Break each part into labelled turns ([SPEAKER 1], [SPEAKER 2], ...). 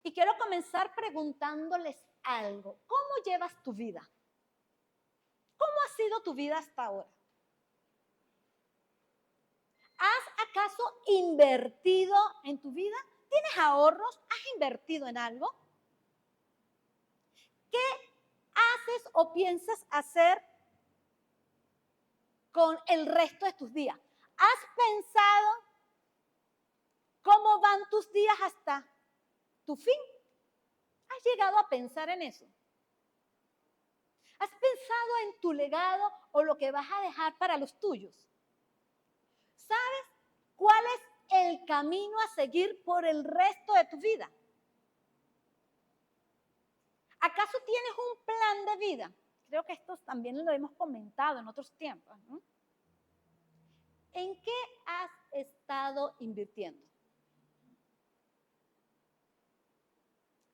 [SPEAKER 1] Y quiero comenzar preguntándoles algo. ¿Cómo llevas tu vida? ¿Cómo ha sido tu vida hasta ahora? ¿Has acaso invertido en tu vida? ¿Tienes ahorros? ¿Has invertido en algo? ¿Qué haces o piensas hacer con el resto de tus días? ¿Has pensado cómo van tus días hasta tu fin? ¿Has llegado a pensar en eso? ¿Has pensado en tu legado o lo que vas a dejar para los tuyos? ¿Sabes cuál es el camino a seguir por el resto de tu vida? ¿Acaso tienes un plan de vida? Creo que esto también lo hemos comentado en otros tiempos, ¿no? ¿En qué has estado invirtiendo?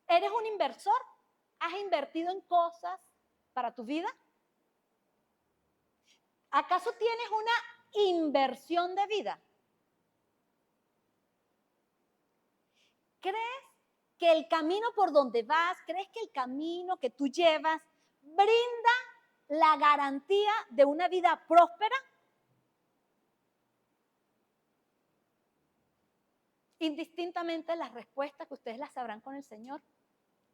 [SPEAKER 1] ¿Eres un inversor? ¿Has invertido en cosas para tu vida? ¿Acaso tienes una inversión de vida? ¿Crees que el camino por donde vas, crees que el camino que tú llevas brinda la garantía de una vida próspera? Indistintamente las respuestas que ustedes las sabrán con el Señor,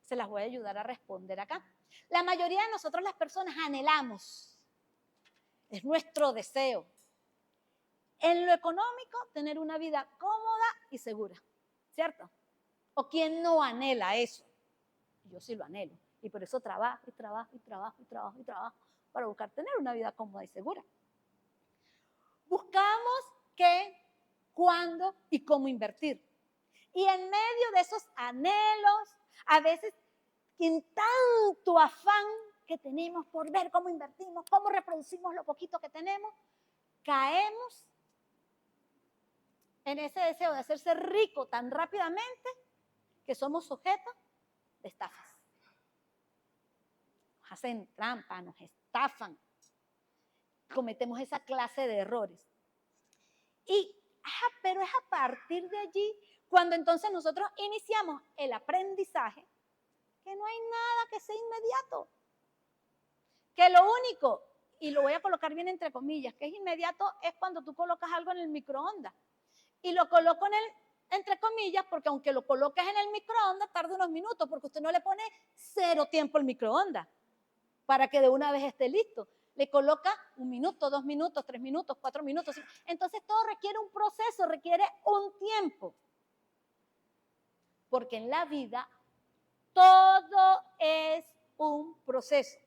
[SPEAKER 1] se las voy a ayudar a responder acá. La mayoría de nosotros las personas anhelamos, es nuestro deseo, en lo económico tener una vida cómoda y segura, ¿cierto? ¿O quién no anhela eso? Yo sí lo anhelo y por eso trabajo y trabajo y trabajo y trabajo y trabajo para buscar tener una vida cómoda y segura. Buscamos qué, cuándo y cómo invertir. Y en medio de esos anhelos, a veces en tanto afán que tenemos por ver cómo invertimos, cómo reproducimos lo poquito que tenemos, caemos en ese deseo de hacerse rico tan rápidamente que somos sujetos de estafas. Nos hacen trampa, nos estafan, cometemos esa clase de errores. Pero es a partir de allí cuando entonces nosotros iniciamos el aprendizaje que no hay nada que sea inmediato. Que lo único, y lo voy a colocar bien entre comillas, que es inmediato es cuando tú colocas algo en el microondas. Y lo coloco en el, entre comillas, porque aunque lo coloques en el microondas, tarda unos minutos, porque usted no le pone 0 tiempo al microondas para que de una vez esté listo. Le coloca 1 minuto, 2 minutos, 3 minutos, 4 minutos. Entonces todo requiere un proceso, requiere un tiempo. Porque en la vida todo es un proceso.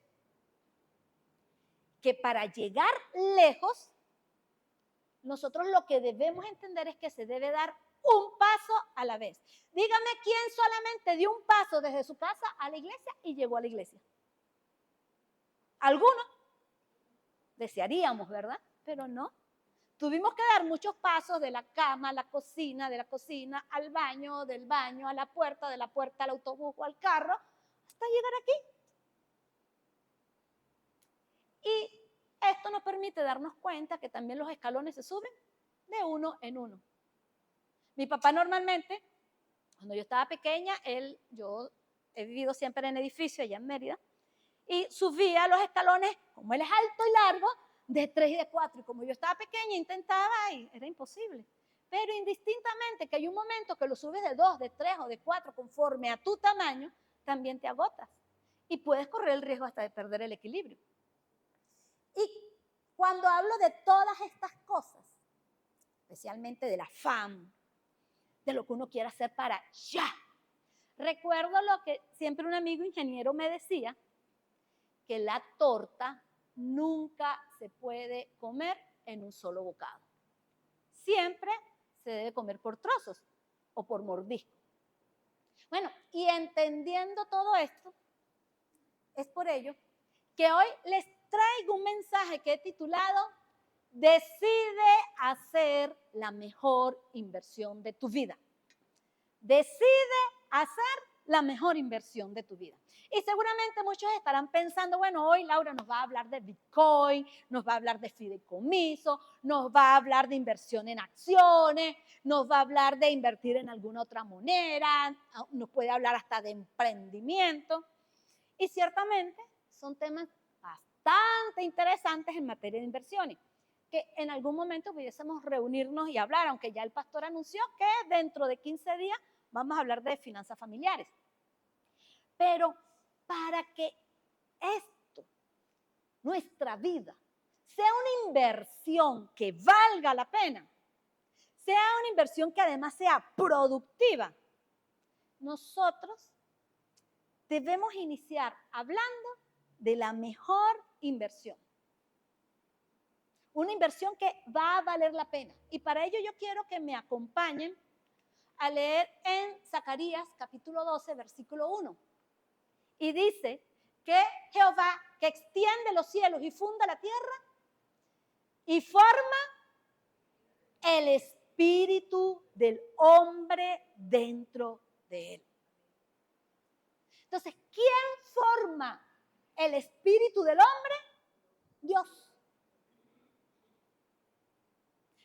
[SPEAKER 1] Que para llegar lejos, nosotros lo que debemos entender es que se debe dar un paso a la vez. Dígame quién solamente dio un paso desde su casa a la iglesia y llegó a la iglesia. Algunos desearíamos, ¿verdad? Pero no. Tuvimos que dar muchos pasos de la cama a la cocina, de la cocina al baño, del baño a la puerta, de la puerta al autobús o al carro, hasta llegar aquí. Y esto nos permite darnos cuenta que también los escalones se suben de uno en uno. Mi papá normalmente, cuando yo estaba pequeña, yo he vivido siempre en edificio allá en Mérida, y subía los escalones, como él es alto y largo, de 3 y de 4. Y como yo estaba pequeña, intentaba y era imposible. Pero indistintamente que hay un momento que lo subes de 2, de 3 o de 4, conforme a tu tamaño, también te agotas. Y puedes correr el riesgo hasta de perder el equilibrio. Y cuando hablo de todas estas cosas, especialmente del afán, de lo que uno quiere hacer para ya, recuerdo lo que siempre un amigo ingeniero me decía, que la torta nunca se puede comer en un solo bocado. Siempre se debe comer por trozos o por mordisco. Bueno, y entendiendo todo esto, es por ello que hoy les traigo un mensaje que he titulado Decide hacer la mejor inversión de tu vida. Decide hacer la mejor inversión de tu vida. Y seguramente muchos estarán pensando, bueno, hoy Laura nos va a hablar de Bitcoin, nos va a hablar de fideicomiso, nos va a hablar de inversión en acciones, nos va a hablar de invertir en alguna otra moneda, nos puede hablar hasta de emprendimiento. Y ciertamente son temas bastante interesantes en materia de inversiones, que en algún momento pudiésemos reunirnos y hablar, aunque ya el pastor anunció que dentro de 15 días vamos a hablar de finanzas familiares. Pero para que esto, nuestra vida, sea una inversión que valga la pena, sea una inversión que además sea productiva, nosotros debemos iniciar hablando de la mejor inversión. Una inversión que va a valer la pena. Y para ello yo quiero que me acompañen a leer en Zacarías capítulo 12, versículo 1. Y dice que Jehová, que extiende los cielos y funda la tierra y forma el espíritu del hombre dentro de él. Entonces, ¿quién forma el espíritu del hombre? Dios.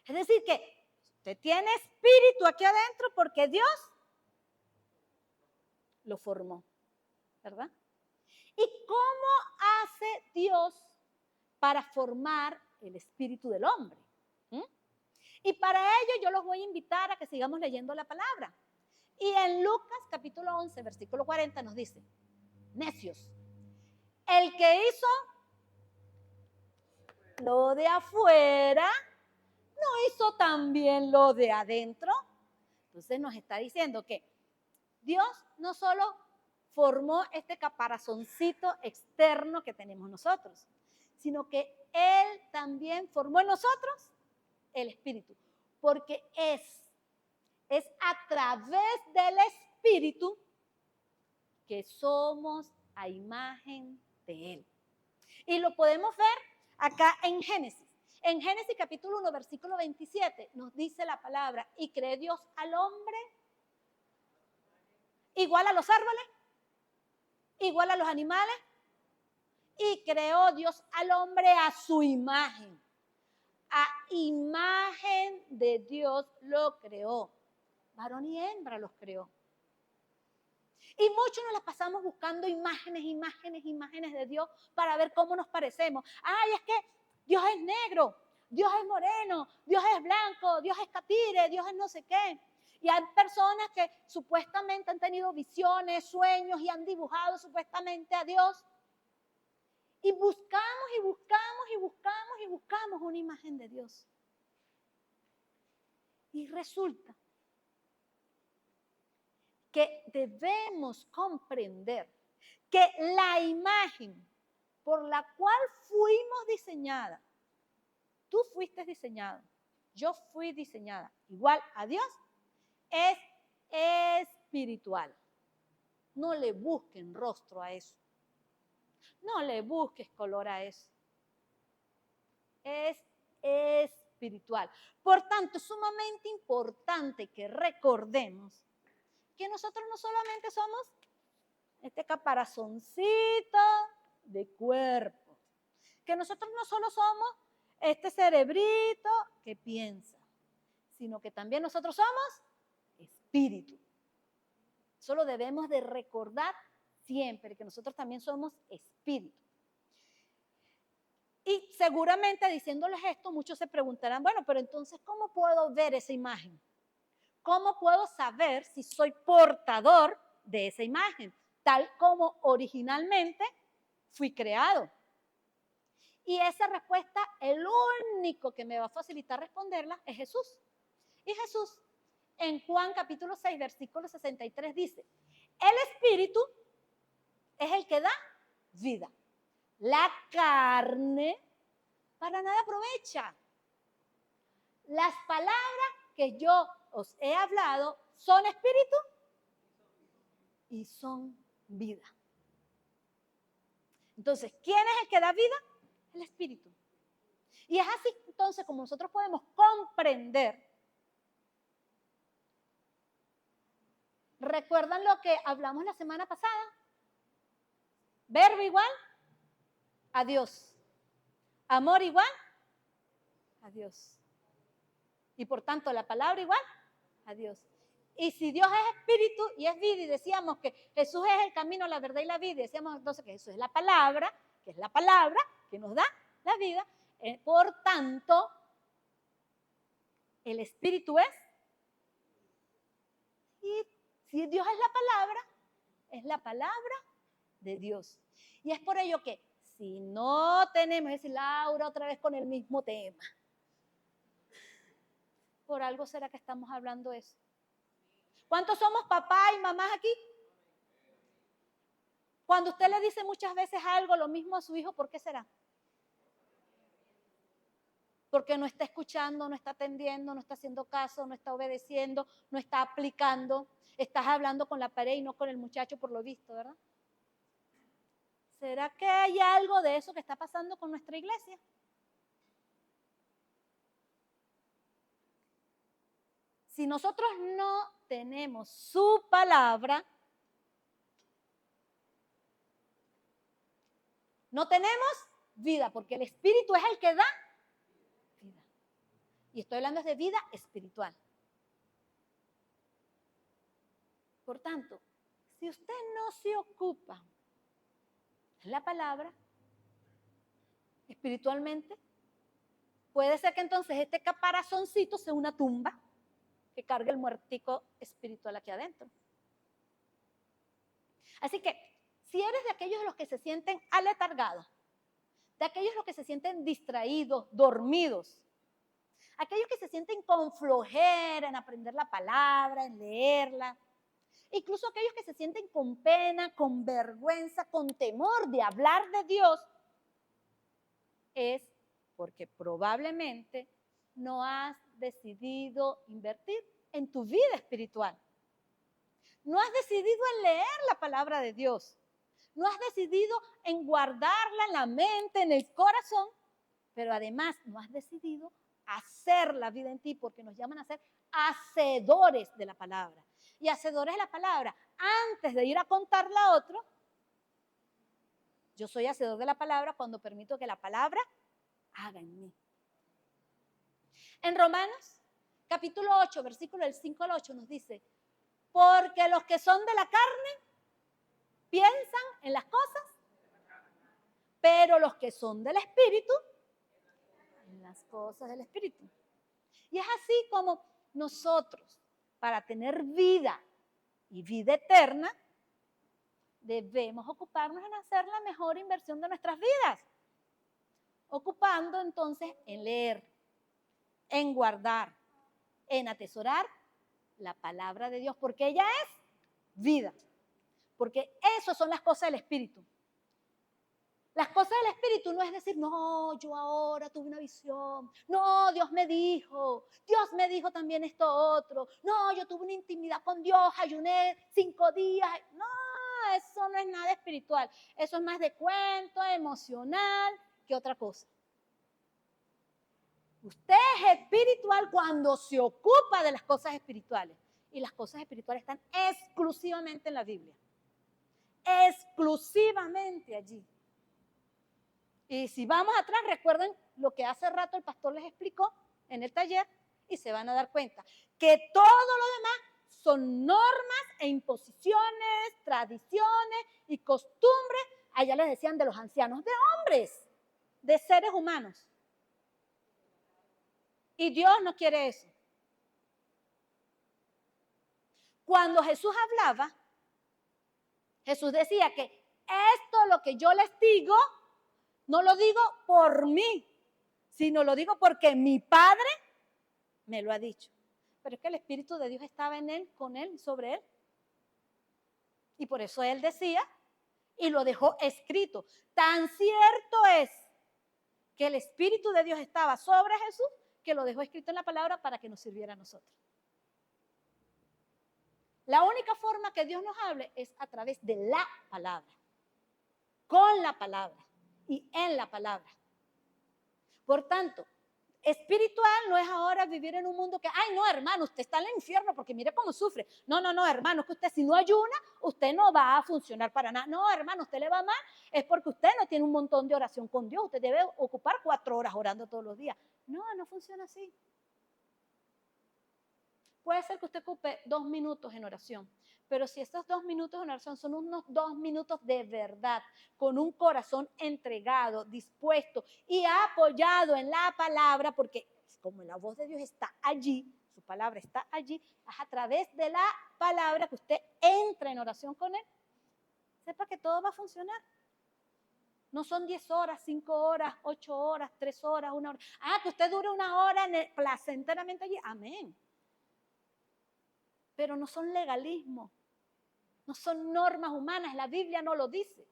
[SPEAKER 1] Es decir, que usted tiene espíritu aquí adentro porque Dios lo formó, ¿verdad? ¿Y cómo hace Dios para formar el espíritu del hombre? Y para ello yo los voy a invitar a que sigamos leyendo la palabra. Y en Lucas capítulo 11, versículo 40 nos dice, necios, el que hizo lo de afuera, ¿no hizo también lo de adentro? Entonces nos está diciendo que Dios no solo formó este caparazoncito externo que tenemos nosotros, sino que Él también formó en nosotros el espíritu, porque es a través del espíritu que somos a imagen de Él. Y lo podemos ver acá en Génesis. En Génesis capítulo 1, versículo 27, nos dice la palabra, y creó Dios al hombre igual a los árboles, igual a los animales, y creó Dios al hombre a su imagen. A imagen de Dios lo creó. Varón y hembra los creó. Y muchos nos las pasamos buscando imágenes de Dios para ver cómo nos parecemos. Ay, es que Dios es negro, Dios es moreno, Dios es blanco, Dios es catire, Dios es no sé qué. Y hay personas que supuestamente han tenido visiones, sueños y han dibujado supuestamente a Dios. Y buscamos y buscamos y buscamos y buscamos una imagen de Dios. Y resulta que debemos comprender que la imagen por la cual fuimos diseñadas, tú fuiste diseñado, yo fui diseñada, igual a Dios, es espiritual. No le busquen rostro a eso. No le busques color a eso. Es espiritual. Por tanto, es sumamente importante que recordemos que nosotros no solamente somos este caparazoncito de cuerpo, que nosotros no solo somos este cerebrito que piensa, sino que también nosotros somos espíritu. Eso lo debemos de recordar siempre, que nosotros también somos espíritu. Y seguramente diciéndoles esto, muchos se preguntarán, bueno, pero entonces, ¿cómo puedo ver esa imagen? ¿Cómo puedo saber si soy portador de esa imagen? Tal como originalmente fui creado. Y esa respuesta, el único que me va a facilitar responderla es Jesús. Y Jesús, en Juan capítulo 6, versículo 63, dice, el espíritu es el que da vida. La carne para nada aprovecha. Las palabras que yo os he hablado son espíritu y son vida. Entonces, ¿quién es el que da vida? El espíritu. Y es así entonces como nosotros podemos comprender ¿Recuerdan lo que hablamos la semana pasada? Verbo igual a Dios. Amor igual a Dios. Y por tanto la palabra igual a Dios. Y si Dios es espíritu y es vida, y decíamos que Jesús es el camino, la verdad y la vida, y decíamos entonces que Jesús es la palabra, que es la palabra que nos da la vida, por tanto, el espíritu es, y si Dios es la palabra de Dios. Y es por ello que si no tenemos, es decir, Laura otra vez con el mismo tema, por algo será que estamos hablando eso. ¿Cuántos somos papá y mamás aquí? Cuando usted le dice muchas veces algo, lo mismo a su hijo, ¿por qué será? Porque no está escuchando, no está atendiendo, no está haciendo caso, no está obedeciendo, no está aplicando. Estás hablando con la pared y no con el muchacho por lo visto, ¿verdad? ¿Será que hay algo de eso que está pasando con nuestra iglesia? Si nosotros no tenemos su palabra, no tenemos vida, porque el Espíritu es el que da vida. Y estoy hablando de vida espiritual. Por tanto, si usted no se ocupa de la palabra espiritualmente, puede ser que entonces este caparazoncito sea una tumba que cargue el muertico espiritual aquí adentro. Así que, si eres de aquellos de los que se sienten aletargados, de aquellos los que se sienten distraídos, dormidos, aquellos que se sienten con flojera en aprender la palabra, en leerla, incluso aquellos que se sienten con pena, con vergüenza, con temor de hablar de Dios, es porque probablemente no has decidido invertir en tu vida espiritual. No has decidido en leer la palabra de Dios. No has decidido en guardarla en la mente, en el corazón, pero además no has decidido hacer la vida en ti, porque nos llaman a ser hacedores de la palabra. Y hacedores de la palabra, antes de ir a contarla a otro, yo soy hacedor de la palabra cuando permito que la palabra haga en mí. En Romanos, capítulo 8, versículo del 5 al 8 nos dice, porque los que son de la carne piensan en las cosas, pero los que son del Espíritu, en las cosas del Espíritu. Y es así como nosotros, para tener vida y vida eterna, debemos ocuparnos en hacer la mejor inversión de nuestras vidas. Ocupando entonces en leer, en guardar, en atesorar la palabra de Dios, porque ella es vida. Porque eso son las cosas del Espíritu. Las cosas del Espíritu no es decir, no, yo ahora tuve una visión, no, Dios me dijo también esto otro, no, yo tuve una intimidad con Dios, ayuné 5 días, no, eso no es nada espiritual, eso es más de cuento, emocional, que otra cosa. Usted es espiritual cuando se ocupa de las cosas espirituales, y las cosas espirituales están exclusivamente en la Biblia, exclusivamente allí. Y si vamos atrás, recuerden lo que hace rato el pastor les explicó en el taller y se van a dar cuenta que todo lo demás son normas e imposiciones, tradiciones y costumbres, allá les decían de los ancianos, de hombres, de seres humanos. Y Dios no quiere eso. Cuando Jesús hablaba, Jesús decía que esto lo que yo les digo, no lo digo por mí, sino lo digo porque mi Padre me lo ha dicho. Pero es que el Espíritu de Dios estaba en él, con él, sobre él. Y por eso él decía, y lo dejó escrito. Tan cierto es que el Espíritu de Dios estaba sobre Jesús, que lo dejó escrito en la palabra para que nos sirviera a nosotros. La única forma que Dios nos hable es a través de la palabra, con la palabra y en la palabra. Por tanto, espiritual no es ahora vivir en un mundo que, ay, no, hermano, usted está en el infierno porque mire cómo sufre. No, no, no, hermano, que usted si no ayuna, usted no va a funcionar para nada. No, hermano, usted le va mal, es porque usted no tiene un montón de oración con Dios. Usted debe ocupar 4 horas orando todos los días. No, no funciona así. Puede ser que usted ocupe 2 minutos en oración, pero si esos 2 minutos en oración son unos 2 minutos de verdad, con un corazón entregado, dispuesto y apoyado en la palabra, porque como la voz de Dios está allí, su palabra está allí, es a través de la palabra que usted entra en oración con Él, sepa que todo va a funcionar. No son 10 horas, 5 horas, 8 horas, 3 horas, 1 hora. Ah, que usted dure 1 hora placenteramente allí. Amén. Pero no son legalismos, no son normas humanas, la Biblia no lo dice.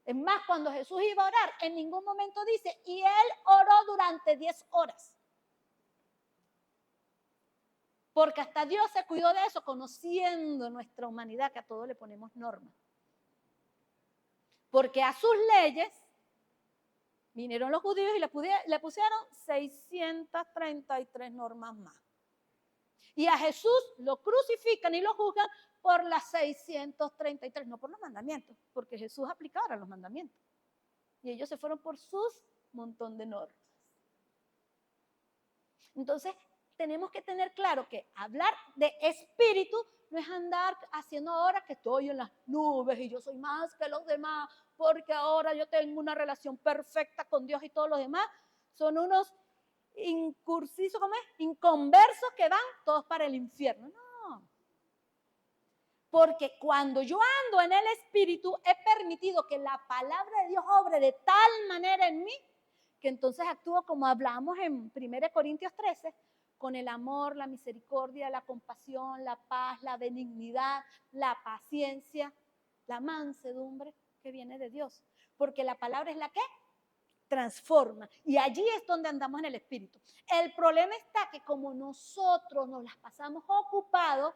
[SPEAKER 1] Es más, cuando Jesús iba a orar, en ningún momento dice, y él oró durante 10 horas. Porque hasta Dios se cuidó de eso, conociendo nuestra humanidad, que a todos le ponemos normas. Porque a sus leyes vinieron los judíos y le pusieron 633 normas más. Y a Jesús lo crucifican y lo juzgan por las 633, no por los mandamientos, porque Jesús aplicaba los mandamientos. Y ellos se fueron por sus montón de normas. Entonces, tenemos que tener claro que hablar de espíritu no es andar haciendo ahora que estoy en las nubes y yo soy más que los demás, porque ahora yo tengo una relación perfecta con Dios y todos los demás son unos incursisos, ¿cómo es? Inconversos que van todos para el infierno. No. Porque cuando yo ando en el Espíritu, he permitido que la palabra de Dios obre de tal manera en mí, que entonces actúo como hablamos en 1 Corintios 13, con el amor, la misericordia, la compasión, la paz, la benignidad, la paciencia, la mansedumbre que viene de Dios. Porque la palabra es la que transforma. Y allí es donde andamos en el Espíritu. El problema está que como nosotros nos las pasamos ocupados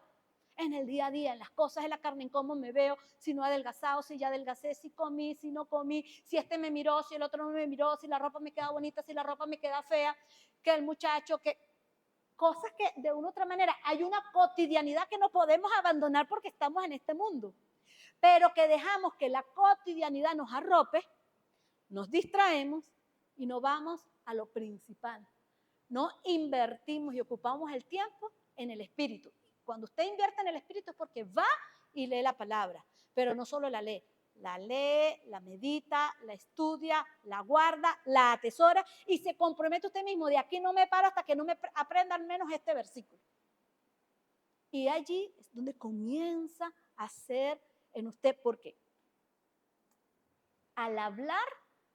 [SPEAKER 1] en el día a día, en las cosas de la carne, en cómo me veo, si no he adelgazado, si ya adelgacé, si comí, si no comí, si este me miró, si el otro no me miró, si la ropa me queda bonita, si la ropa me queda fea, que el muchacho, que cosas que de una u otra manera hay una cotidianidad que no podemos abandonar porque estamos en este mundo, pero que dejamos que la cotidianidad nos arrope, nos distraemos y no vamos a lo principal. No invertimos y ocupamos el tiempo en el Espíritu. Cuando usted invierte en el Espíritu es porque va y lee la palabra, pero no solo la lee, la medita, la estudia, la guarda, la atesora y se compromete usted mismo, de aquí no me paro hasta que no me aprenda al menos este versículo. Y allí es donde comienza a hacer en usted, porque al hablar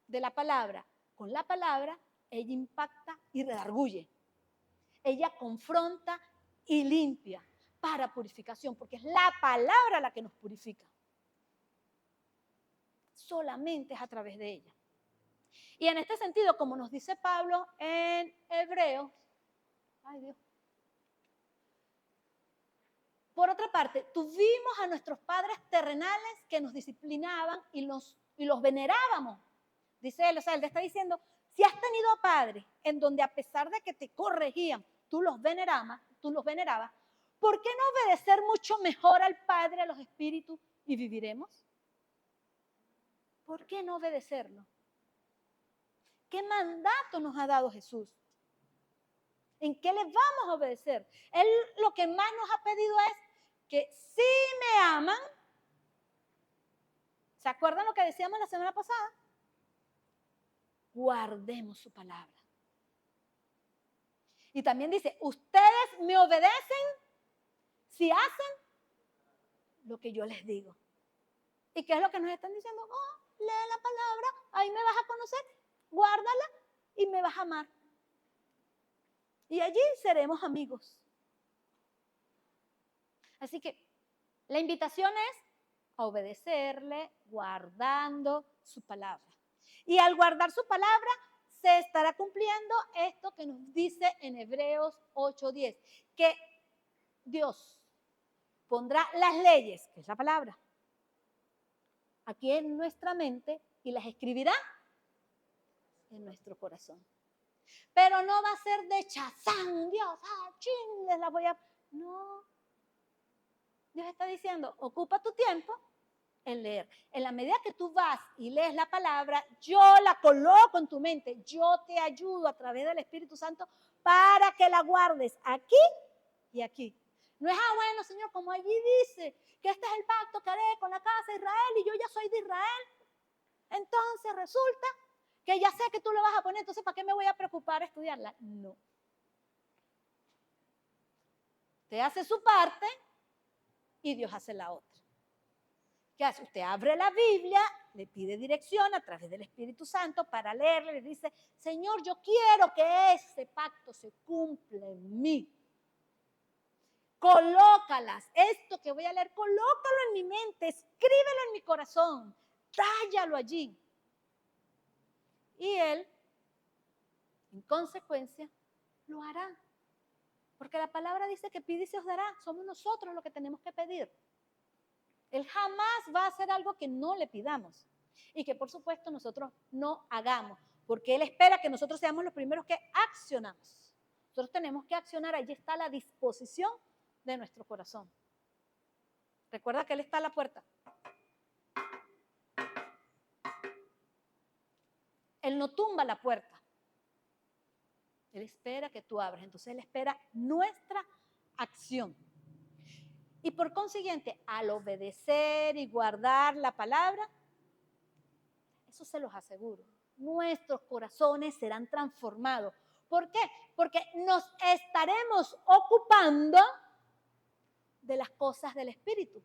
[SPEAKER 1] de la palabra, con la palabra, ella impacta y redarguye. Ella confronta y limpia para purificación, porque es la palabra la que nos purifica. Solamente es a través de ella. Y en este sentido, como nos dice Pablo en Hebreos, ay Dios. Por otra parte, tuvimos a nuestros padres terrenales que nos disciplinaban y los venerábamos. Dice él, o sea, él te está diciendo, si has tenido padres en donde a pesar de que te corregían, tú los venerabas, ¿por qué no obedecer mucho mejor al Padre, a los espíritus y viviremos? ¿Por qué no obedecerlo? ¿Qué mandato nos ha dado Jesús? ¿En qué le vamos a obedecer? Él lo que más nos ha pedido es que si me aman, ¿se acuerdan lo que decíamos la semana pasada? Guardemos su palabra. Y también dice, ustedes me obedecen si hacen lo que yo les digo. ¿Y qué es lo que nos están diciendo? Oh, lee la palabra, ahí me vas a conocer, guárdala y me vas a amar. Y allí seremos amigos. Así que la invitación es a obedecerle guardando su palabra. Y al guardar su palabra se estará cumpliendo esto que nos dice en Hebreos 8:10, que Dios pondrá las leyes, que es la palabra, aquí en nuestra mente y las escribirá en nuestro corazón. Pero no va a ser de chazán, Dios, ching, les la voy a... No. Dios está diciendo, ocupa tu tiempo en leer. En la medida que tú vas y lees la palabra, yo la coloco en tu mente, yo te ayudo a través del Espíritu Santo para que la guardes aquí y aquí. No es, bueno, Señor, como allí dice que este es el pacto que haré con la casa de Israel y yo ya soy de Israel. Entonces resulta que ya sé que tú lo vas a poner, entonces ¿para qué me voy a preocupar a estudiarla? No. Usted hace su parte y Dios hace la otra. ¿Qué hace? Usted abre la Biblia, le pide dirección a través del Espíritu Santo para leerle, le dice, Señor, yo quiero que ese pacto se cumpla en mí. Colócalas, esto que voy a leer, colócalo en mi mente, escríbelo en mi corazón, tállalo allí. Y Él, en consecuencia, lo hará. Porque la palabra dice que pide y se os dará, somos nosotros los que tenemos que pedir. Él jamás va a hacer algo que no le pidamos y que por supuesto nosotros no hagamos, porque Él espera que nosotros seamos los primeros que accionamos. Nosotros tenemos que accionar, allí está la disposición de nuestro corazón. Recuerda que Él está a la puerta. Él no tumba la puerta. Él espera que tú abras, entonces Él espera nuestra acción. Y por consiguiente, al obedecer y guardar la palabra, eso se los aseguro, nuestros corazones serán transformados. ¿Por qué? Porque nos estaremos ocupando de las cosas del Espíritu.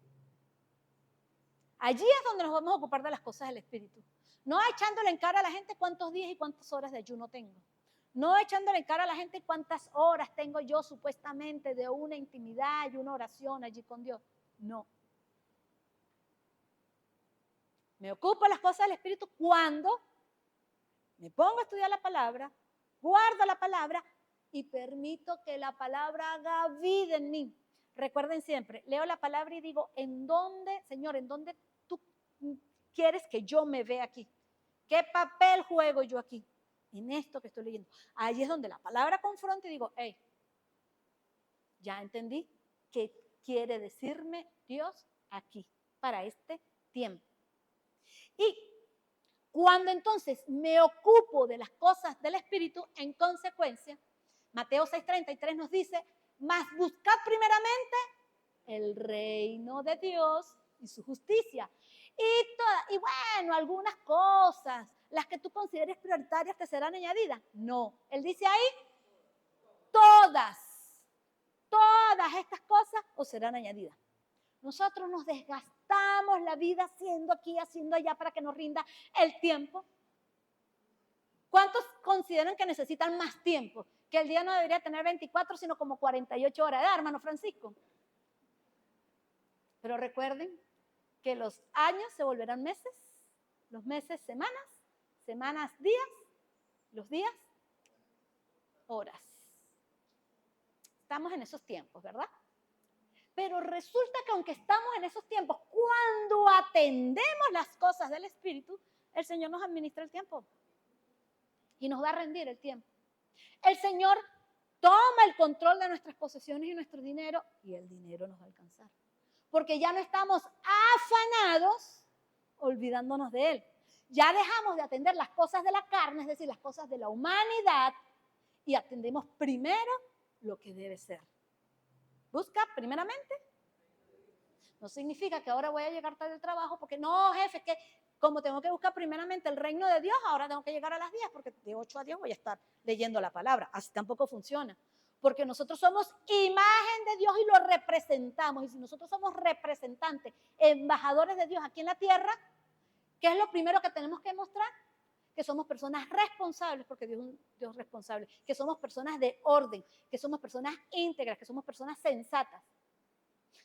[SPEAKER 1] Allí es donde nos vamos a ocupar de las cosas del Espíritu. No echándole en cara a la gente cuántos días y cuántas horas de ayuno tengo. No echándole en cara a la gente cuántas horas tengo yo supuestamente de una intimidad y una oración allí con Dios. No. Me ocupo de las cosas del Espíritu cuando me pongo a estudiar la palabra, guardo la palabra y permito que la palabra haga vida en mí. Recuerden siempre, leo la palabra y digo, ¿en dónde, Señor, en dónde tú quieres que yo me vea aquí? ¿Qué papel juego yo aquí? En esto que estoy leyendo. Ahí es donde la palabra confronta y digo, hey, ya entendí qué quiere decirme Dios aquí para este tiempo. Y cuando entonces me ocupo de las cosas del Espíritu, en consecuencia, Mateo 6:33 nos dice, mas buscad primeramente el reino de Dios y su justicia. Y bueno, algunas cosas, las que tú consideres prioritarias, te serán añadidas. No, Él dice ahí, todas estas cosas os serán añadidas. Nosotros nos desgastamos la vida haciendo aquí, haciendo allá para que nos rinda el tiempo. ¿Cuántos consideran que necesitan más tiempo? Que el día no debería tener 24, sino como 48 horas, ¿verdad, hermano Francisco? Pero recuerden que los años se volverán meses, los meses semanas, semanas días, los días horas. Estamos en esos tiempos, ¿verdad? Pero resulta que aunque estamos en esos tiempos, cuando atendemos las cosas del Espíritu, el Señor nos administra el tiempo y nos va a rendir el tiempo. El Señor toma el control de nuestras posesiones y nuestro dinero y el dinero nos va a alcanzar. Porque ya no estamos afanados olvidándonos de Él. Ya dejamos de atender las cosas de la carne, es decir, las cosas de la humanidad y atendemos primero lo que debe ser. Busca primeramente. No significa que ahora voy a llegar tarde al trabajo porque no, jefe, es que como tengo que buscar primeramente el reino de Dios, ahora tengo que llegar a las 10 porque de 8 a 10 voy a estar leyendo la palabra. Así tampoco funciona. Porque nosotros somos imagen de Dios y lo representamos. Y si nosotros somos representantes, embajadores de Dios aquí en la tierra, ¿qué es lo primero que tenemos que mostrar? Que somos personas responsables, porque Dios es un Dios responsable, que somos personas de orden, que somos personas íntegras, que somos personas sensatas.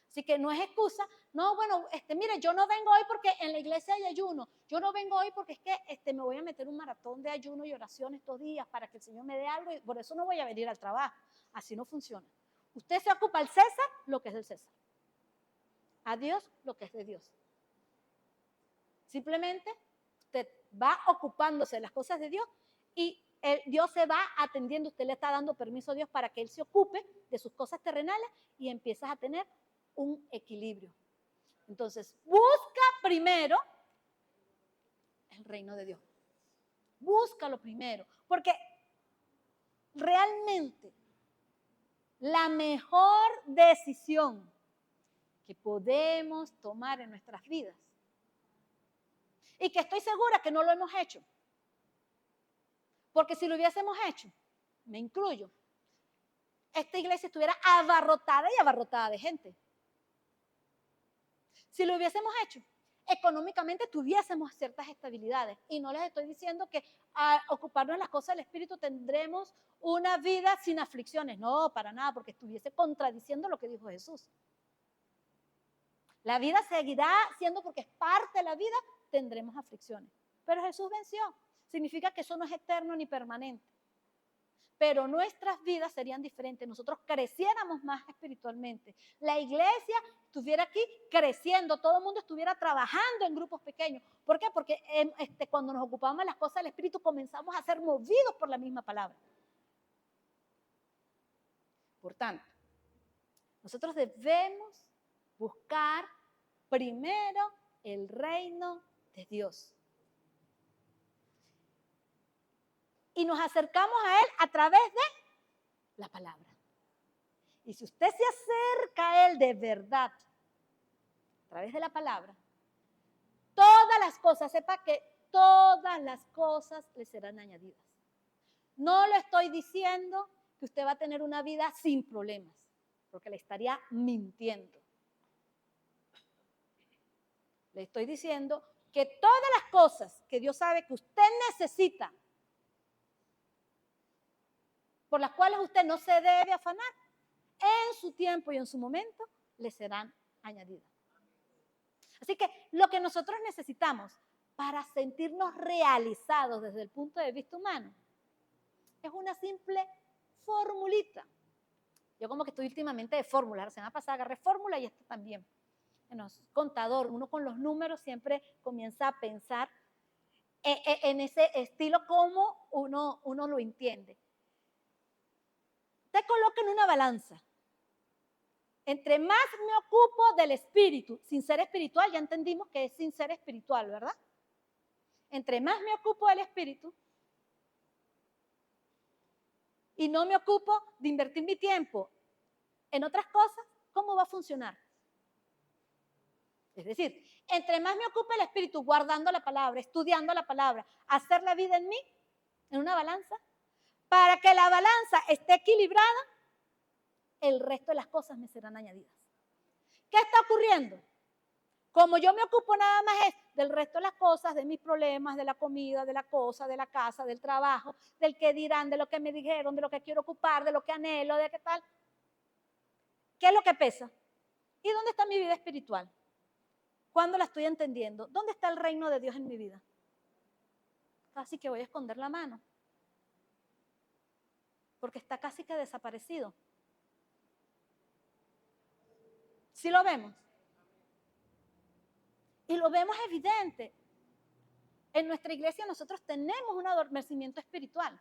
[SPEAKER 1] Así que no es excusa, no, bueno, mire, yo no vengo hoy porque en la iglesia hay ayuno, yo no vengo hoy porque es que me voy a meter un maratón de ayuno y oración estos días para que el Señor me dé algo y por eso no voy a venir al trabajo. Así no funciona. Usted se ocupa al César lo que es del César, a Dios lo que es de Dios. Simplemente usted va ocupándose de las cosas de Dios y Dios se va atendiendo, usted le está dando permiso a Dios para que Él se ocupe de sus cosas terrenales y empiezas a tener un equilibrio. Entonces, busca primero el reino de Dios. Búscalo primero, porque realmente la mejor decisión que podemos tomar en nuestras vidas, y que estoy segura que no lo hemos hecho, porque si lo hubiésemos hecho, me incluyo, esta iglesia estuviera abarrotada y abarrotada de gente. Si lo hubiésemos hecho, económicamente tuviésemos ciertas estabilidades. Y no les estoy diciendo que al ocuparnos de las cosas del Espíritu tendremos una vida sin aflicciones. No, para nada, porque estuviese contradiciendo lo que dijo Jesús. La vida seguirá siendo, porque es parte de la vida, tendremos aflicciones. Pero Jesús venció. Significa que eso no es eterno ni permanente. Pero nuestras vidas serían diferentes. Nosotros creciéramos más espiritualmente. La iglesia estuviera aquí creciendo. Todo el mundo estuviera trabajando en grupos pequeños. ¿Por qué? Porque cuando nos ocupamos de las cosas del Espíritu comenzamos a ser movidos por la misma palabra. Por tanto, nosotros debemos buscar primero el reino de Dios. Y nos acercamos a Él a través de la palabra. Y si usted se acerca a Él de verdad, a través de la palabra, todas las cosas, sepa que todas las cosas le serán añadidas. No le estoy diciendo que usted va a tener una vida sin problemas, porque le estaría mintiendo. Le estoy diciendo que todas las cosas que Dios sabe que usted necesita, por las cuales usted no se debe afanar, en su tiempo y en su momento le serán añadidas. Así que lo que nosotros necesitamos para sentirnos realizados desde el punto de vista humano es una simple formulita. Yo como que estoy últimamente de fórmula, la semana pasada agarré fórmula y esta también. Bueno, contador, uno con los números siempre comienza a pensar en ese estilo como uno lo entiende. Te coloca en una balanza. Entre más me ocupo del espíritu, sin ser espiritual, ya entendimos que es sin ser espiritual, ¿verdad? Entre más me ocupo del espíritu y no me ocupo de invertir mi tiempo en otras cosas, ¿cómo va a funcionar? Es decir, entre más me ocupe el espíritu guardando la palabra, estudiando la palabra, hacer la vida en mí, en una balanza, para que la balanza esté equilibrada, el resto de las cosas me serán añadidas. ¿Qué está ocurriendo? Como yo me ocupo nada más es del resto de las cosas, de mis problemas, de la comida, de la cosa, de la casa, del trabajo, del que dirán, de lo que me dijeron, de lo que quiero ocupar, de lo que anhelo, de qué tal. ¿Qué es lo que pesa? ¿Y dónde está mi vida espiritual? ¿Cuándo la estoy entendiendo? ¿Dónde está el reino de Dios en mi vida? Casi que voy a esconder la mano, porque está casi que desaparecido. ¿Sí lo vemos? Y lo vemos evidente. En nuestra iglesia nosotros tenemos un adormecimiento espiritual.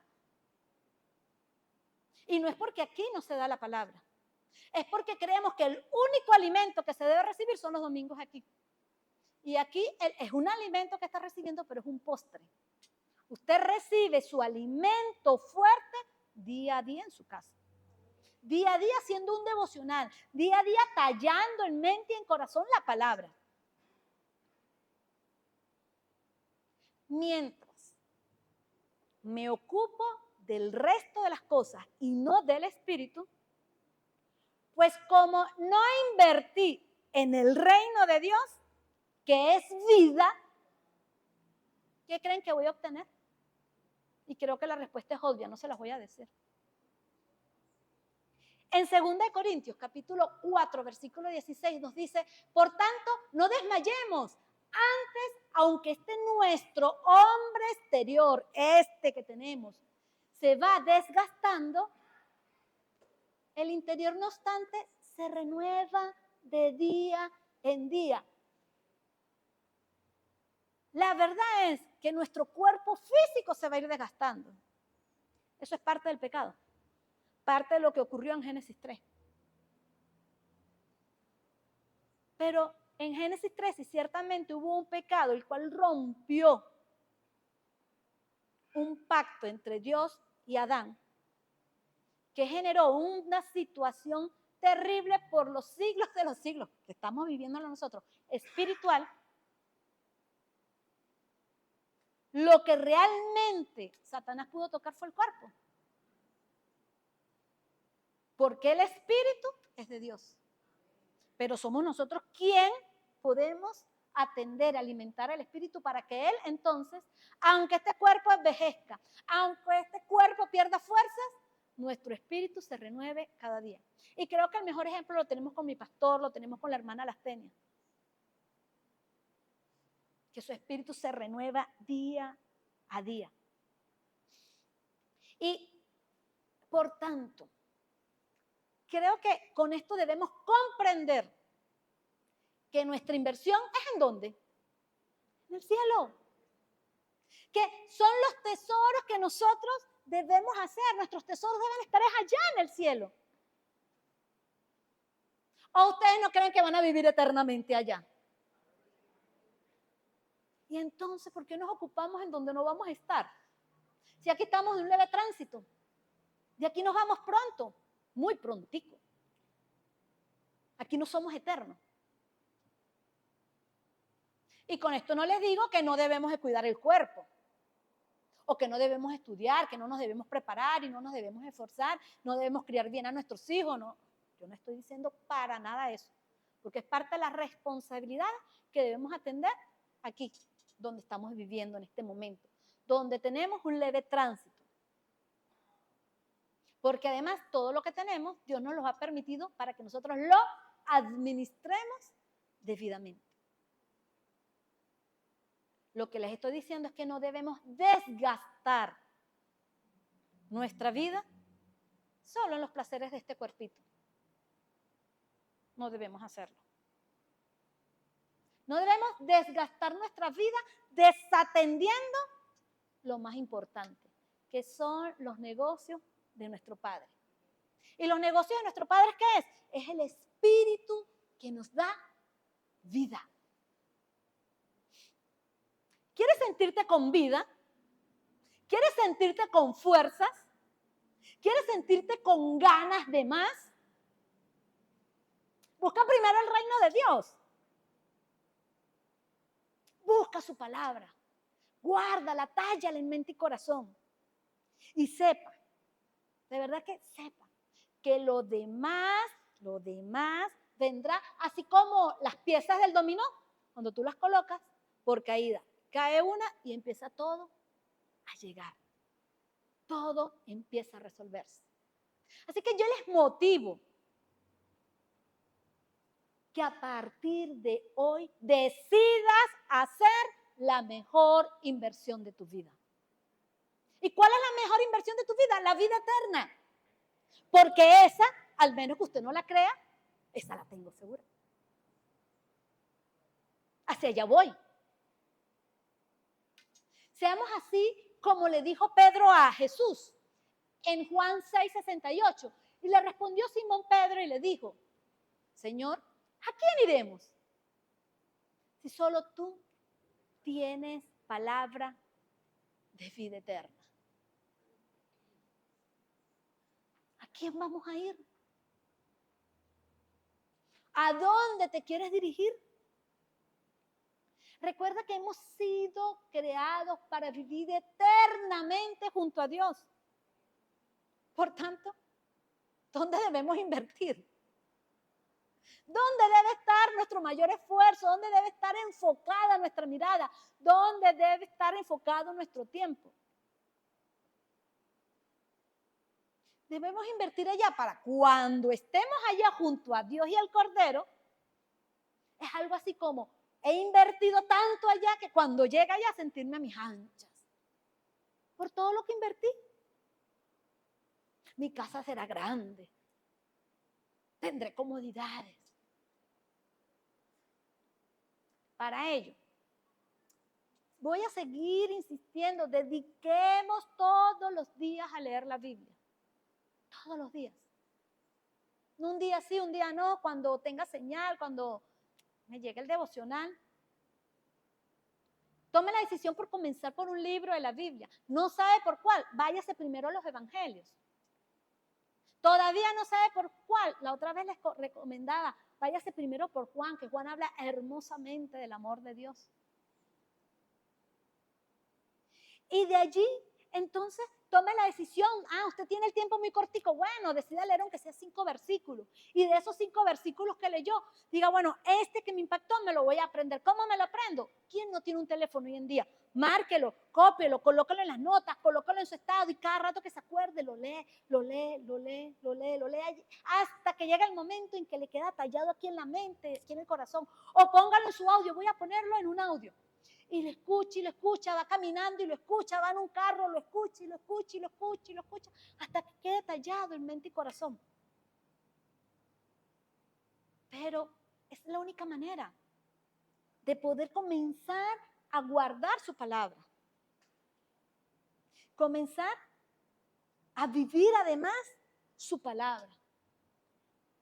[SPEAKER 1] Y no es porque aquí no se da la palabra. Es porque creemos que el único alimento que se debe recibir son los domingos aquí. Y aquí es un alimento que está recibiendo, pero es un postre. Usted recibe su alimento fuerte día a día en su casa. Día a día haciendo un devocional. Día a día tallando en mente y en corazón la palabra. Mientras me ocupo del resto de las cosas y no del espíritu, pues como no invertí en el reino de Dios, que es vida, ¿qué creen que voy a obtener? Y creo que la respuesta es obvia, no se las voy a decir. En 2 Corintios, capítulo 4, versículo 16, nos dice, por tanto, no desmayemos. Antes, aunque nuestro hombre exterior, que tenemos, se va desgastando, el interior, no obstante, se renueva de día en día. La verdad es que nuestro cuerpo físico se va a ir desgastando. Eso es parte del pecado. Parte de lo que ocurrió en Génesis 3. Pero en Génesis 3 y ciertamente hubo un pecado el cual rompió un pacto entre Dios y Adán, que generó una situación terrible por los siglos de los siglos, que estamos viviendo nosotros, espiritual. Lo que realmente Satanás pudo tocar fue el cuerpo. Porque el espíritu es de Dios. Pero somos nosotros quien podemos atender, alimentar al espíritu para que él entonces, aunque este cuerpo envejezca, aunque este cuerpo pierda fuerzas, nuestro espíritu se renueve cada día. Y creo que el mejor ejemplo lo tenemos con mi pastor, lo tenemos con la hermana Lastenia. Que su espíritu se renueva día a día. Y por tanto, creo que con esto debemos comprender que nuestra inversión es ¿en dónde? En el cielo. Que son los tesoros que nosotros debemos hacer. Nuestros tesoros deben estar allá en el cielo. ¿O ustedes no creen que van a vivir eternamente allá? Y entonces, ¿por qué nos ocupamos en donde no vamos a estar? Si aquí estamos en un leve tránsito. De aquí nos vamos pronto, muy prontico. Aquí no somos eternos. Y con esto no les digo que no debemos de cuidar el cuerpo. O que no debemos estudiar, que no nos debemos preparar y no nos debemos esforzar, no debemos criar bien a nuestros hijos. No, yo no estoy diciendo para nada eso. Porque es parte de la responsabilidad que debemos atender aquí, donde estamos viviendo en este momento. Donde tenemos un leve tránsito. Porque además todo lo que tenemos, Dios nos lo ha permitido para que nosotros lo administremos debidamente. Lo que les estoy diciendo es que no debemos desgastar nuestra vida solo en los placeres de este cuerpito. No debemos hacerlo. No debemos desgastar nuestra vida desatendiendo lo más importante, que son los negocios de nuestro Padre. ¿Y los negocios de nuestro Padre qué es? Es el Espíritu que nos da vida. ¿Quieres sentirte con vida? ¿Quieres sentirte con fuerzas? ¿Quieres sentirte con ganas de más? Busca primero el reino de Dios. Busca su palabra. Guárdala, tállala en mente y corazón. Y sepa, de verdad que sepa, que lo demás vendrá, así como las piezas del dominó, cuando tú las colocas por caída. Cae una y empieza todo a llegar. Todo empieza a resolverse. Así que yo les motivo que a partir de hoy decidas hacer la mejor inversión de tu vida. ¿Y cuál es la mejor inversión de tu vida? La vida eterna. Porque esa, al menos que usted no la crea, esa la tengo segura. Hacia allá voy. Seamos así como le dijo Pedro a Jesús en Juan 6:68. Y le respondió Simón Pedro y le dijo, Señor, ¿a quién iremos? Si solo tú tienes palabra de vida eterna. ¿A quién vamos a ir? ¿A dónde te quieres dirigir? Recuerda que hemos sido creados para vivir eternamente junto a Dios. Por tanto, ¿dónde debemos invertir? ¿Dónde debe estar nuestro mayor esfuerzo? ¿Dónde debe estar enfocada nuestra mirada? ¿Dónde debe estar enfocado nuestro tiempo? Debemos invertir allá para cuando estemos allá junto a Dios y al Cordero. Es algo así como, he invertido tanto allá que cuando llegue allá sentirme a mis anchas. Por todo lo que invertí. Mi casa será grande. Tendré comodidades. Para ello, Voy a seguir insistiendo, dediquemos todos los días a leer la Biblia. Todos los días. No un día sí, un día no, cuando tenga señal, cuando me llegue el devocional. Tome la decisión por comenzar por un libro de la Biblia. No sabe por cuál, váyase primero a los evangelios. Todavía no sabe por cuál, la otra vez les recomendaba, váyase primero por Juan, que Juan habla hermosamente del amor de Dios. Y de allí, entonces, tome la decisión. Usted tiene el tiempo muy cortico. Bueno, decida leer aunque sea 5 versículos. Y de esos 5 versículos que leyó, diga, bueno, este que me impactó me lo voy a aprender. ¿Cómo me lo aprendo? ¿Quién no tiene un teléfono hoy en día? Márquelo, cópielo, colóquelo en las notas, colóquelo en su estado y cada rato que se acuerde lo lee, hasta que llega el momento en que le queda tallado aquí en la mente, aquí en el corazón. O póngalo en su audio, voy a ponerlo en un audio. Y lo escucha, va caminando y lo escucha, va en un carro, lo escucha, hasta que quede tallado en mente y corazón. Pero es la única manera de poder comenzar a guardar su palabra. Comenzar a vivir además su palabra.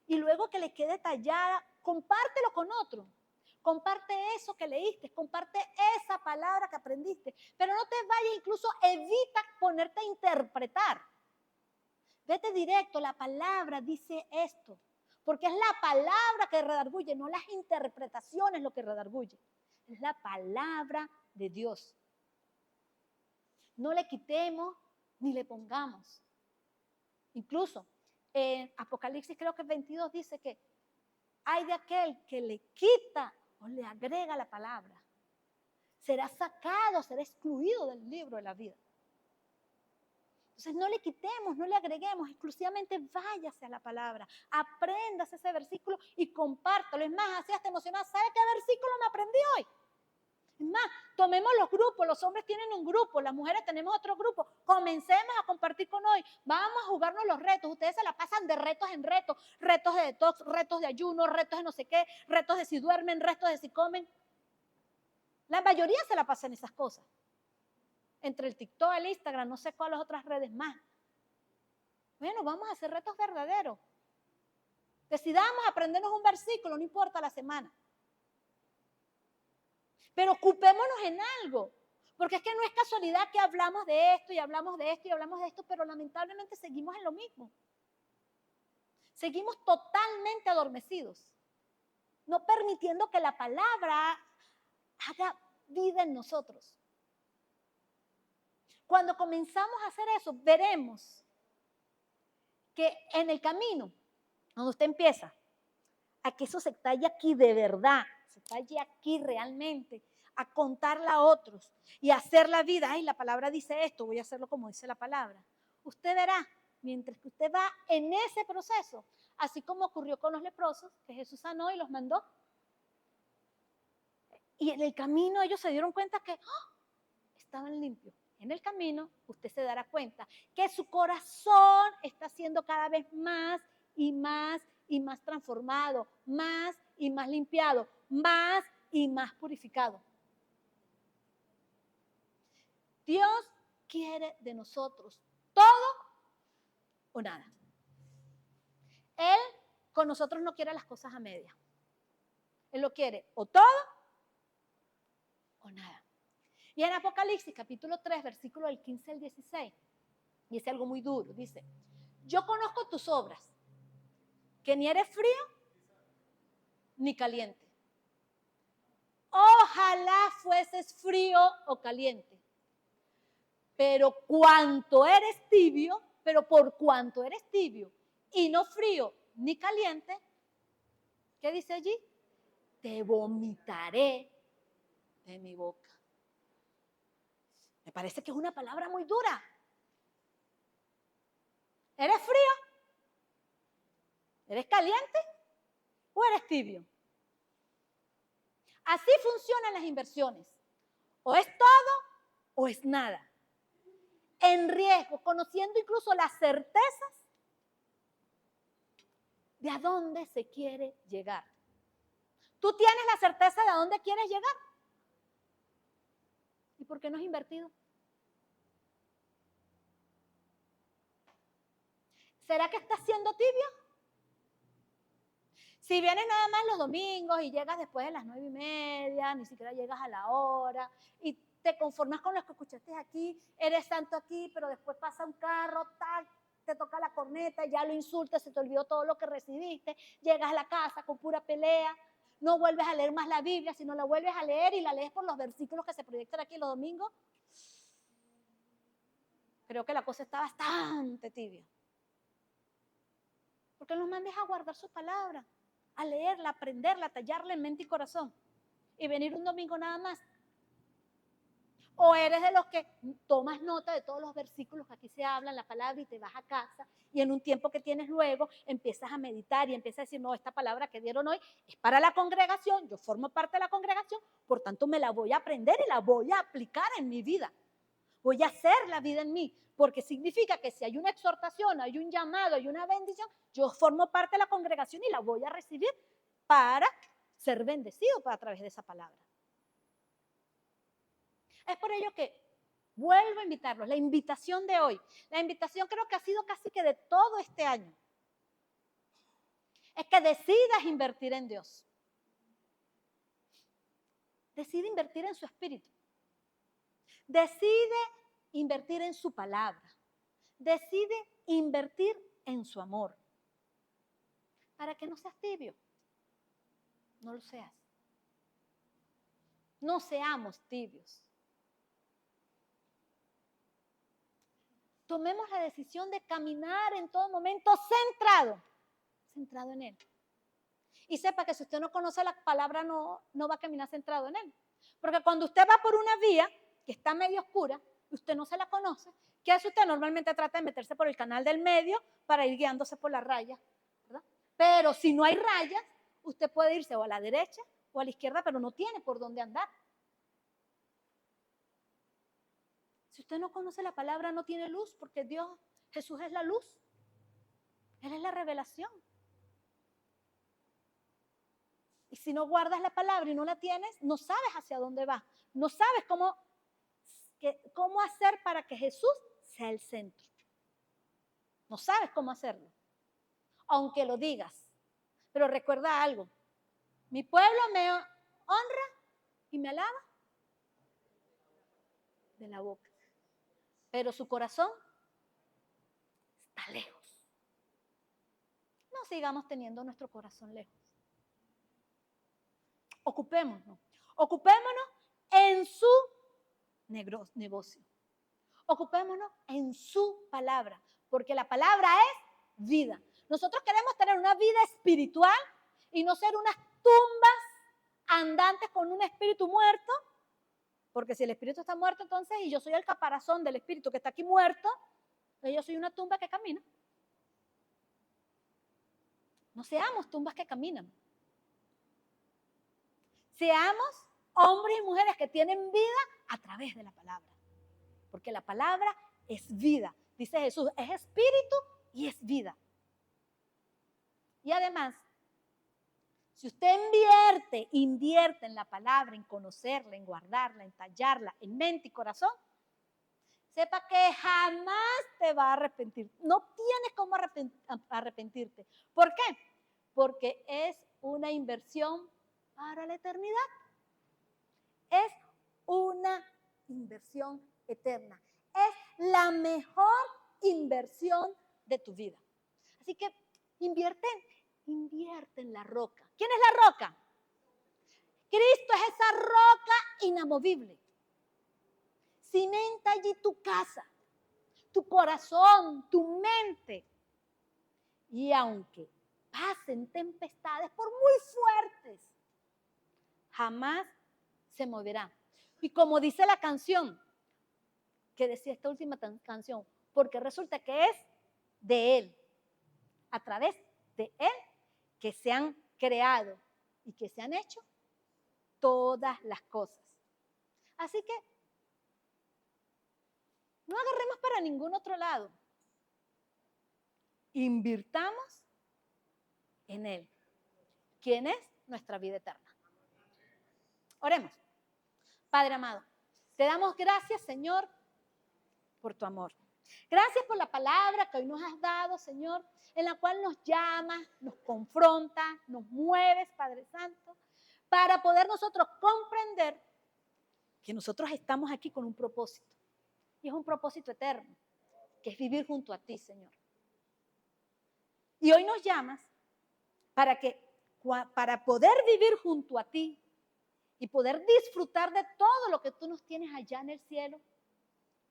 [SPEAKER 1] Y luego que le quede tallada, compártelo con otro. Comparte eso que leíste, comparte esa palabra que aprendiste, pero no te vayas, incluso evita ponerte a interpretar. Vete directo, la palabra dice esto, porque es la palabra que redarguye, no las interpretaciones lo que redarguye. Es la palabra de Dios. No le quitemos ni le pongamos. Incluso en Apocalipsis creo que 22 dice que hay de aquel que le quita o le agrega la palabra. Será sacado, será excluido del libro de la vida. Entonces no le quitemos, no le agreguemos, exclusivamente váyase a la palabra, apréndase ese versículo y compártalo. Es más, así hasta emocionado, ¿sabe qué versículo me aprendí hoy? Es más, tomemos los grupos, los hombres tienen un grupo, las mujeres tenemos otro grupo, comencemos a compartir con hoy, vamos a jugarnos los retos, ustedes se la pasan de retos en retos, retos de detox, retos de ayuno, retos de no sé qué, retos de si duermen, retos de si comen. La mayoría se la pasan esas cosas. Entre el TikTok, el Instagram, no sé cuáles otras redes más. Bueno, vamos a hacer retos verdaderos. Decidamos aprendernos un versículo, no importa la semana. Pero ocupémonos en algo. Porque es que no es casualidad que hablamos de esto y hablamos de esto y hablamos de esto, pero lamentablemente seguimos en lo mismo. Seguimos totalmente adormecidos. No permitiendo que la palabra haga vida en nosotros. Cuando comenzamos a hacer eso, veremos que en el camino, cuando usted empieza, a que eso se talle aquí de verdad, se talle aquí realmente, a contarla a otros y a hacer la vida. Ay, la palabra dice esto, voy a hacerlo como dice la palabra. Usted verá, mientras que usted va en ese proceso, así como ocurrió con los leprosos, que Jesús sanó y los mandó. Y en el camino ellos se dieron cuenta que estaban limpios. En el camino usted se dará cuenta que su corazón está siendo cada vez más y más y más transformado, más y más limpiado, más y más purificado. Dios quiere de nosotros todo o nada. Él con nosotros no quiere las cosas a medias. Él lo quiere o todo o nada. Y en Apocalipsis capítulo 3, versículo del 15 al 16, dice algo muy duro, dice, yo conozco tus obras, que ni eres frío ni caliente. Ojalá fueses frío o caliente. Pero por cuanto eres tibio y no frío ni caliente, ¿qué dice allí? Te vomitaré de mi boca. Me parece que es una palabra muy dura. ¿Eres frío? ¿Eres caliente? ¿O eres tibio? Así funcionan las inversiones. O es todo o es nada. En riesgo, conociendo incluso las certezas de a dónde se quiere llegar. ¿Tú tienes la certeza de a dónde quieres llegar? por qué no has invertido? ¿Será que estás siendo tibio? Si vienes nada más los domingos y llegas después de las 9:30, ni siquiera llegas a la hora, y te conformas con lo que escuchaste aquí, eres santo aquí, pero después pasa un carro, tal, te toca la corneta, ya lo insultas, se te olvidó todo lo que recibiste, llegas a la casa con pura pelea, no vuelves a leer más la Biblia, sino la vuelves a leer y la lees por los versículos que se proyectan aquí los domingos. Creo que la cosa está bastante tibia. Porque nos mandes a guardar su palabra, a leerla, a aprenderla, a tallarla en mente y corazón. Y venir un domingo nada más. O eres de los que tomas nota de todos los versículos que aquí se hablan, la palabra, y te vas a casa, y en un tiempo que tienes luego, empiezas a meditar y empiezas a decir, no, esta palabra que dieron hoy es para la congregación, yo formo parte de la congregación, por tanto me la voy a aprender y la voy a aplicar en mi vida. Voy a hacer la vida en mí, porque significa que si hay una exhortación, hay un llamado, hay una bendición, yo formo parte de la congregación y la voy a recibir para ser bendecido a través de esa palabra. Es por ello que vuelvo a invitarlos, la invitación de hoy, la invitación creo que ha sido casi que de todo este año, es que decidas invertir en Dios. Decide invertir en su espíritu. Decide invertir en su palabra. Decide invertir en su amor. Para que no seas tibio. No lo seas. No seamos tibios. Tomemos la decisión de caminar en todo momento centrado en Él. Y sepa que si usted no conoce la palabra, no va a caminar centrado en Él. Porque cuando usted va por una vía que está medio oscura, y usted no se la conoce, ¿qué hace usted? Normalmente trata de meterse por el canal del medio para ir guiándose por las rayas, ¿verdad? Pero si no hay rayas, usted puede irse o a la derecha o a la izquierda, pero no tiene por dónde andar. Si usted no conoce la palabra, no tiene luz, porque Jesús es la luz. Él es la revelación. Y si no guardas la palabra y no la tienes, no sabes hacia dónde vas. No sabes cómo hacer para que Jesús sea el centro. No sabes cómo hacerlo. Aunque lo digas. Pero recuerda algo. Mi pueblo me honra y me alaba de la boca. Pero su corazón está lejos. No sigamos teniendo nuestro corazón lejos. Ocupémonos en su negocio. Ocupémonos en su palabra, porque la palabra es vida. Nosotros queremos tener una vida espiritual y no ser unas tumbas andantes con un espíritu muerto, porque si el espíritu está muerto entonces, y yo soy el caparazón del espíritu que está aquí muerto, entonces yo soy una tumba que camina. No seamos tumbas que caminan. Seamos hombres y mujeres que tienen vida a través de la palabra. Porque la palabra es vida. Dice Jesús, es espíritu y es vida. Y además, si usted invierte en la palabra, en conocerla, en guardarla, en tallarla, en mente y corazón, sepa que jamás te va a arrepentir. No tienes cómo arrepentirte. ¿Por qué? Porque es una inversión para la eternidad. Es una inversión eterna. Es la mejor inversión de tu vida. Así que invierte en la roca. ¿Quién es la roca? Cristo es esa roca inamovible. Cimenta allí tu casa, tu corazón, tu mente. Y aunque pasen tempestades por muy fuertes, jamás se moverá. Y como dice la canción, que decía esta última canción, porque resulta que es de Él, a través de Él, que se han creado y que se han hecho todas las cosas. Así que no agarremos para ningún otro lado. Invirtamos en Él, quien es nuestra vida eterna. Oremos. Padre amado, Te damos gracias, Señor, por tu amor. Gracias por la palabra que hoy nos has dado, Señor, en la cual nos llamas, nos confronta, nos mueves, Padre Santo, para poder nosotros comprender que nosotros estamos aquí con un propósito. Y es un propósito eterno, que es vivir junto a ti, Señor. Y hoy nos llamas para poder vivir junto a ti y poder disfrutar de todo lo que tú nos tienes allá en el cielo,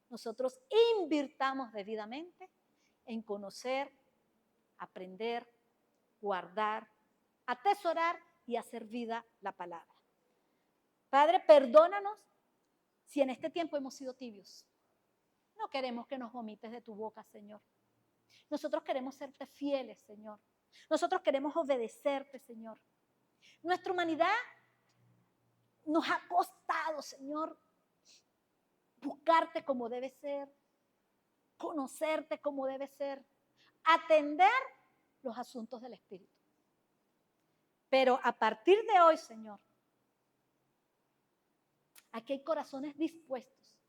[SPEAKER 1] nosotros invirtamos debidamente en conocer, aprender, guardar, atesorar y hacer vida la palabra. Padre, perdónanos si en este tiempo hemos sido tibios. No queremos que nos vomites de tu boca, Señor. Nosotros queremos serte fieles, Señor. Nosotros queremos obedecerte, Señor. Nuestra humanidad nos ha costado, Señor, buscarte como debe ser, conocerte como debe ser, atender los asuntos del Espíritu. Pero a partir de hoy, Señor, aquí hay corazones dispuestos,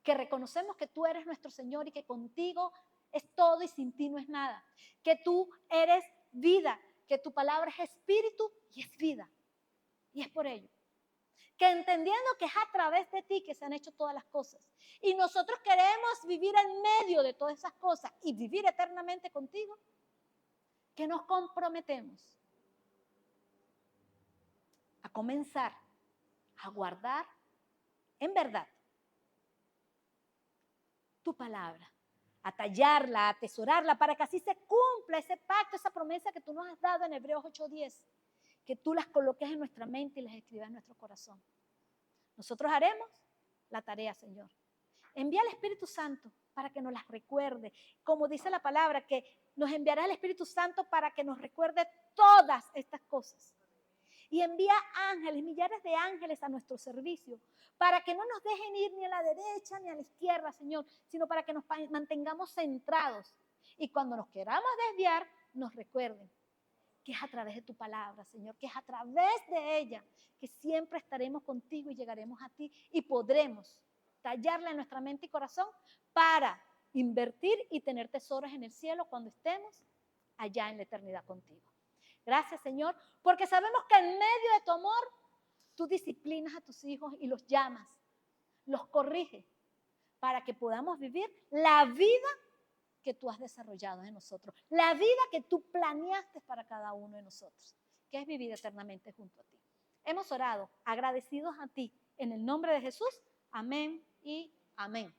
[SPEAKER 1] que reconocemos que tú eres nuestro Señor y que contigo es todo y sin ti no es nada, que tú eres vida, que tu palabra es espíritu y es vida. Y es por ello que entendiendo que es a través de ti que se han hecho todas las cosas y nosotros queremos vivir en medio de todas esas cosas y vivir eternamente contigo, que nos comprometemos a comenzar a guardar en verdad tu palabra, a tallarla, a atesorarla, para que así se cumpla ese pacto, esa promesa que tú nos has dado en Hebreos 8:10, que tú las coloques en nuestra mente y las escribas en nuestro corazón. Nosotros haremos la tarea, Señor. Envía al Espíritu Santo para que nos las recuerde. Como dice la palabra, que nos enviará el Espíritu Santo para que nos recuerde todas estas cosas. Y envía ángeles, millares de ángeles a nuestro servicio, para que no nos dejen ir ni a la derecha ni a la izquierda, Señor, sino para que nos mantengamos centrados. Y cuando nos queramos desviar, nos recuerden que es a través de tu palabra, Señor, que es a través de ella que siempre estaremos contigo y llegaremos a ti y podremos tallarla en nuestra mente y corazón para invertir y tener tesoros en el cielo cuando estemos allá en la eternidad contigo. Gracias, Señor, porque sabemos que en medio de tu amor tú disciplinas a tus hijos y los llamas, los corriges para que podamos vivir la vida que tú has desarrollado en nosotros, la vida que tú planeaste para cada uno de nosotros, que es vivir eternamente junto a ti. Hemos orado agradecidos a ti en el nombre de Jesús. Amén y amén.